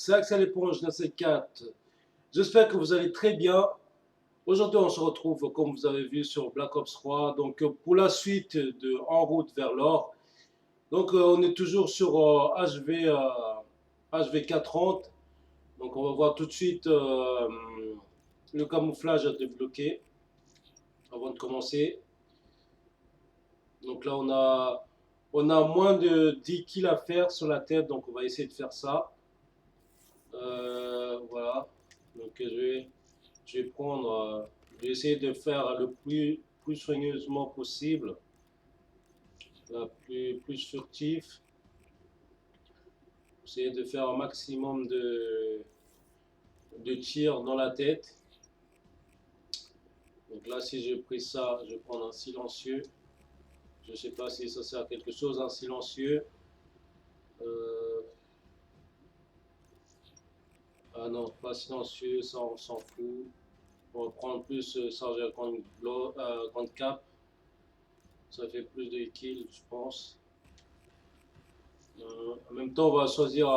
c'est Axel Éponge 974. J'espère que vous allez très bien. Aujourd'hui, on se retrouve, comme vous avez vu, sur Black Ops 3. Donc, pour la suite de En route vers l'or. Donc, on est toujours sur HV430. Donc, on va voir tout de suite le camouflage à débloquer avant de commencer. Donc là, on a moins de 10 kills à faire sur la tête. Donc, on va essayer de faire ça. Voilà. Donc, je vais prendre, je vais essayer de faire le plus soigneusement possible, plus furtif. Essayer de faire un maximum de tirs dans la tête. Donc là, si j'ai pris ça, je vais prendre un silencieux. Je ne sais pas si ça sert à quelque chose, un silencieux. Ah non, pas silencieux, ça on s'en fout. On va prendre plus chargeur grande cap. Ça fait plus de kills, je pense. En même temps, on va choisir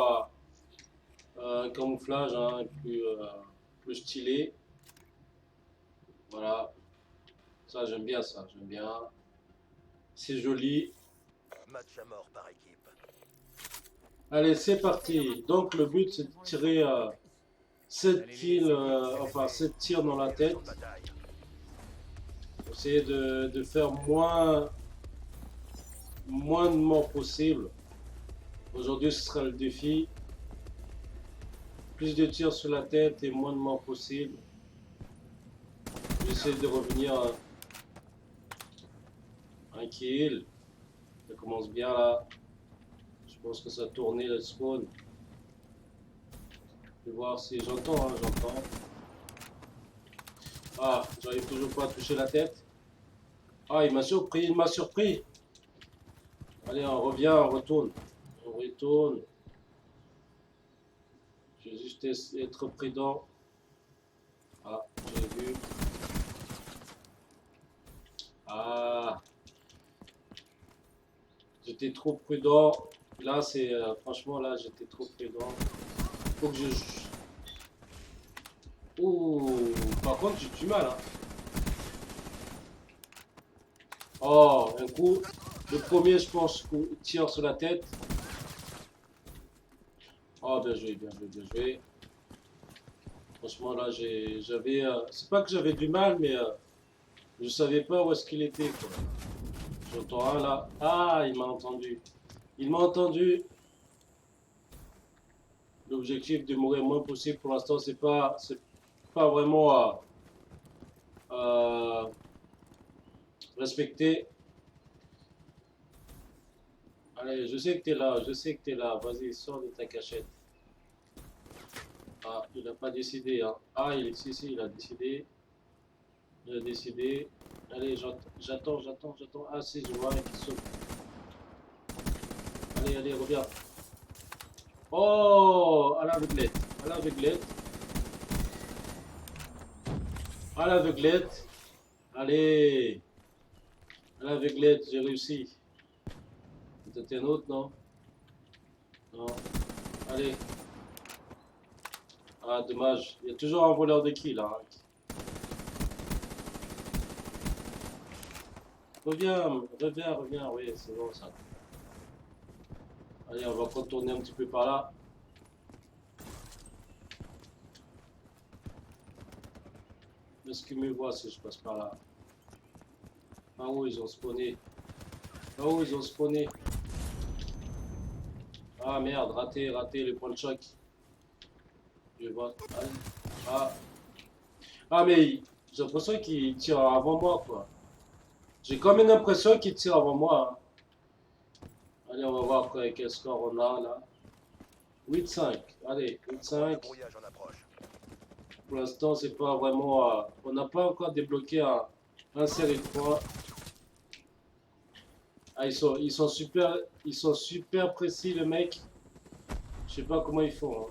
un camouflage plus stylé. Voilà. Ça, j'aime bien ça. J'aime bien. C'est joli. Match à mort par équipe. Allez, c'est parti. Donc, le but, c'est de tirer 7 kills, enfin 7 tirs dans la tête. Essayer de faire moins de morts possible. Aujourd'hui, ce sera le défi. Plus de tirs sur la tête et moins de morts possible. J'essaie de revenir à un kill. Ça commence bien là. Je pense que ça a tourné le spawn. Je vais voir si j'entends, j'entends. Ah, j'arrive toujours pas à toucher la tête. Ah, il m'a surpris. Allez, on revient, on retourne. On retourne. Je vais juste être prudent. Ah, j'ai vu. Ah. J'étais trop prudent. Là, c'est franchement, là, j'étais trop prudent. Faut que je... Ouh, par contre, j'ai du mal. Hein. Oh, un coup. Le premier, je pense, tire sur la tête. Oh, bien joué, bien joué, bien joué. Franchement, là, j'avais... c'est pas que j'avais du mal, mais je savais pas où est-ce qu'il était, quoi. J'entends un là. Ah, il m'a entendu. Il m'a entendu. L'objectif de mourir le moins possible pour l'instant, c'est pas vraiment respecter. Allez, je sais que t'es là, je sais que t'es là. Vas-y, sors de ta cachette. Ah, il n'a pas décidé. Hein. Ah, si, il a décidé. Il a décidé. Allez, j'attends. Ah, si, je vois qu'il saute. Allez, reviens. Oh, à l'aveuglette. À l'aveuglette. À l'aveuglette. Allez. À l'aveuglette, j'ai réussi. Peut-être un autre, non? Non. Allez. Ah, dommage. Il y a toujours un voleur de kill, là. Reviens. Oui, c'est bon, ça. Allez, on va contourner un petit peu par là. Est-ce qu'ils me voient si je passe par là? Ah où ils ont spawné? Ah où ils ont spawné? Ah merde, raté le point de choc. Je vois. Ah, ah mais j'ai l'impression qu'ils tirent avant moi, quoi. J'ai quand même l'impression qu'ils tirent avant moi. Hein. Allez, on va voir quel score on a là. 8-5. Allez, 8-5. Pour l'instant, c'est pas vraiment. On n'a pas encore débloqué un série de points. Ah, ils sont super précis, les mecs. Je sais pas comment ils font. Hein.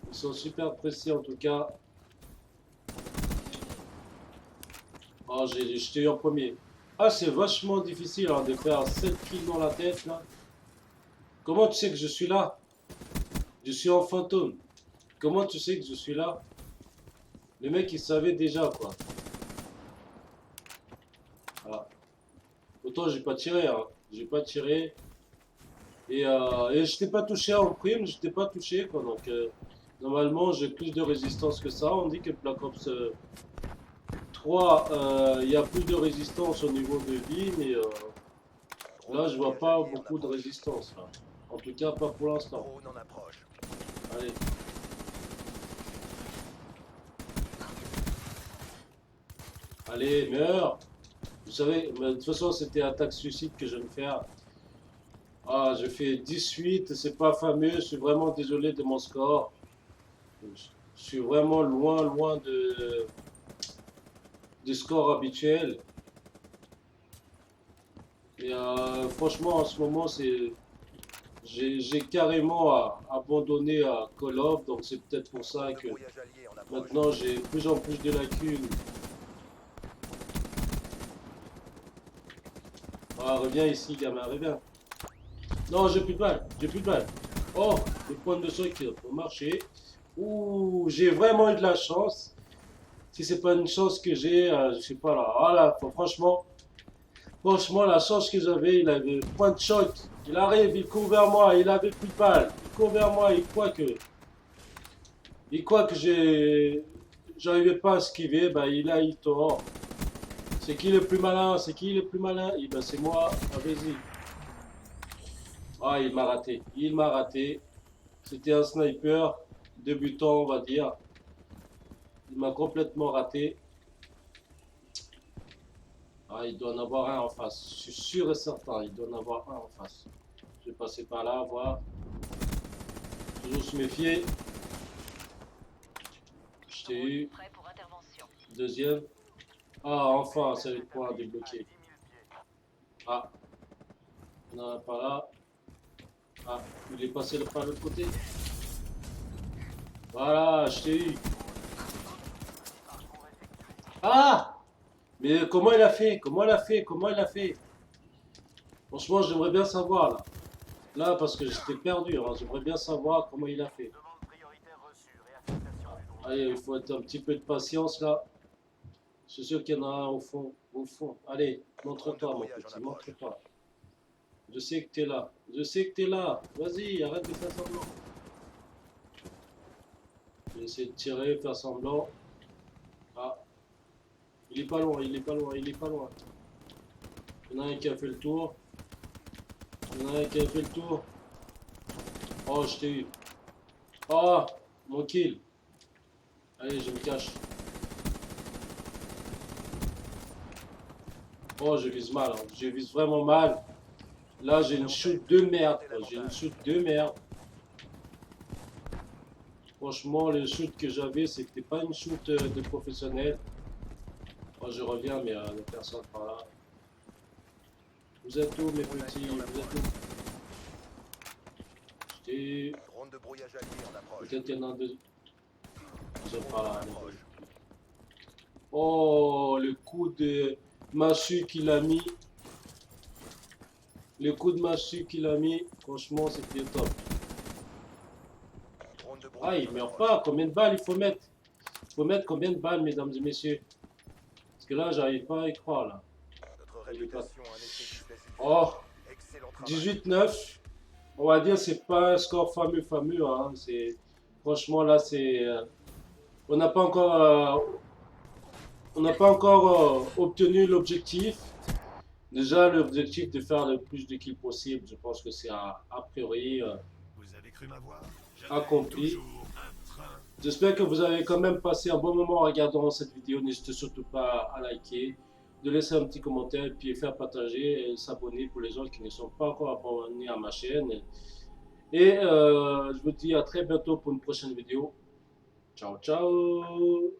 Ils sont super précis en tout cas. Oh, j'étais eu en premier. Ah, c'est vachement difficile hein, de faire 7 kills dans la tête là. Comment tu sais que je suis là? Je suis en fantôme. Comment tu sais que je suis là? Le mec, il savait déjà, quoi. Voilà. Autant, j'ai pas tiré, hein. J'ai pas tiré. Et je t'ai pas touché en prime, je t'ai pas touché, quoi. Donc, normalement, j'ai plus de résistance que ça. On dit que Black Ops 3, il y a plus de résistance au niveau de vie, mais Drone là, de je vois brouillage pas allié en beaucoup de approche. résistance, là. En tout cas, pas pour l'instant. Drone en approche. Allez. Allez, meurs! Vous savez, mais de toute façon, c'était attaque suicide que je vais me faire. Ah, je fais 18, c'est pas fameux, je suis vraiment désolé de mon score. Je suis vraiment loin, loin du score habituel. Et franchement, en ce moment, j'ai carrément abandonné à Call of, donc c'est peut-être pour ça Drone de que brouillage allié en approche. maintenant j'ai de plus en plus de lacunes. Ah, reviens ici, gamin, reviens. Non, j'ai plus de balles, j'ai plus de balles. Oh, les points de saut qui ont marché. Ouh, j'ai vraiment eu de la chance. Si c'est pas une chance que j'ai, je sais pas là. Ah là, franchement, la chance que j'avais, il avait point de choc. Il arrive, il court vers moi, il avait plus de balles. Il court vers moi, il croit que j'arrivais pas à esquiver, bah il tord. C'est qui le plus malin? C'est qui le plus malin? Et ben c'est moi. Ah, vas-y. Ah, il m'a raté. Il m'a raté. C'était un sniper débutant, on va dire. Il m'a complètement raté. Ah, il doit en avoir un en face. Je suis sûr et certain, il doit en avoir un en face. Je vais passer par là, voir. Toujours se méfier. Je t'ai eu. Prêt pour intervention. Deuxième. Ah, enfin, c'est le point débloqué. Ah, il n'y en a pas là. Ah, il est passé par l'autre côté. Voilà, je t'ai eu. Ah! Mais comment il a fait? Comment il a fait? Comment il a fait? Franchement, j'aimerais bien savoir là. Là, parce que j'étais perdu, hein. J'aimerais bien savoir comment il a fait. Allez, il faut être un petit peu de patience là. Je suis sûr qu'il y en a un au fond. Au fond. Allez, montre-toi, mon petit, montre-toi. Je sais que t'es là. Je sais que t'es là. Vas-y, arrête de faire semblant. Je vais essayer de tirer, faire semblant. Ah, il est pas loin, il est pas loin, il est pas loin. Il y en a un qui a fait le tour. Il y en a un qui a fait le tour. Oh, je t'ai eu. Oh, mon kill. Allez, je me cache. Oh, je vise mal, hein. Je vise vraiment mal. Là, j'ai une shoot de merde, quoi. J'ai une shoot de merde. Franchement, le shoot que j'avais, c'était pas une shoot de professionnel. Oh, je reviens, mais il n'y a personne par là. Vous êtes où, mes petits? Vous êtes où? J'étais... Drone de brouillage allié en approche. Peut-être qu'il y en a deux. Ils sont pas là. Oh, le coup de massue qu'il a mis. Le coup de massue qu'il a mis, franchement, c'était top. Drone de Ah, brouillage il en meurt approche. pas. Combien de balles il faut mettre? Il faut mettre combien de balles, mesdames et messieurs? Parce que là, j'arrive pas à y croire, là. Notre Il est pas- réputation a un effet dissuasif. Oh, Excellent travail. 18-9. On va dire, c'est pas un score fameux, hein. Franchement, là, on n'a pas encore, obtenu l'objectif. Déjà, l'objectif de faire le plus de kills possible, je pense que c'est a priori Vous avez cru m'avoir. accompli. Toujours un train. J'espère que vous avez quand même passé un bon moment en regardant cette vidéo. N'hésitez surtout pas à liker, de laisser un petit commentaire, et puis faire partager et s'abonner pour les gens qui ne sont pas encore abonnés à ma chaîne. Et je vous dis à très bientôt pour une prochaine vidéo. Ciao, ciao!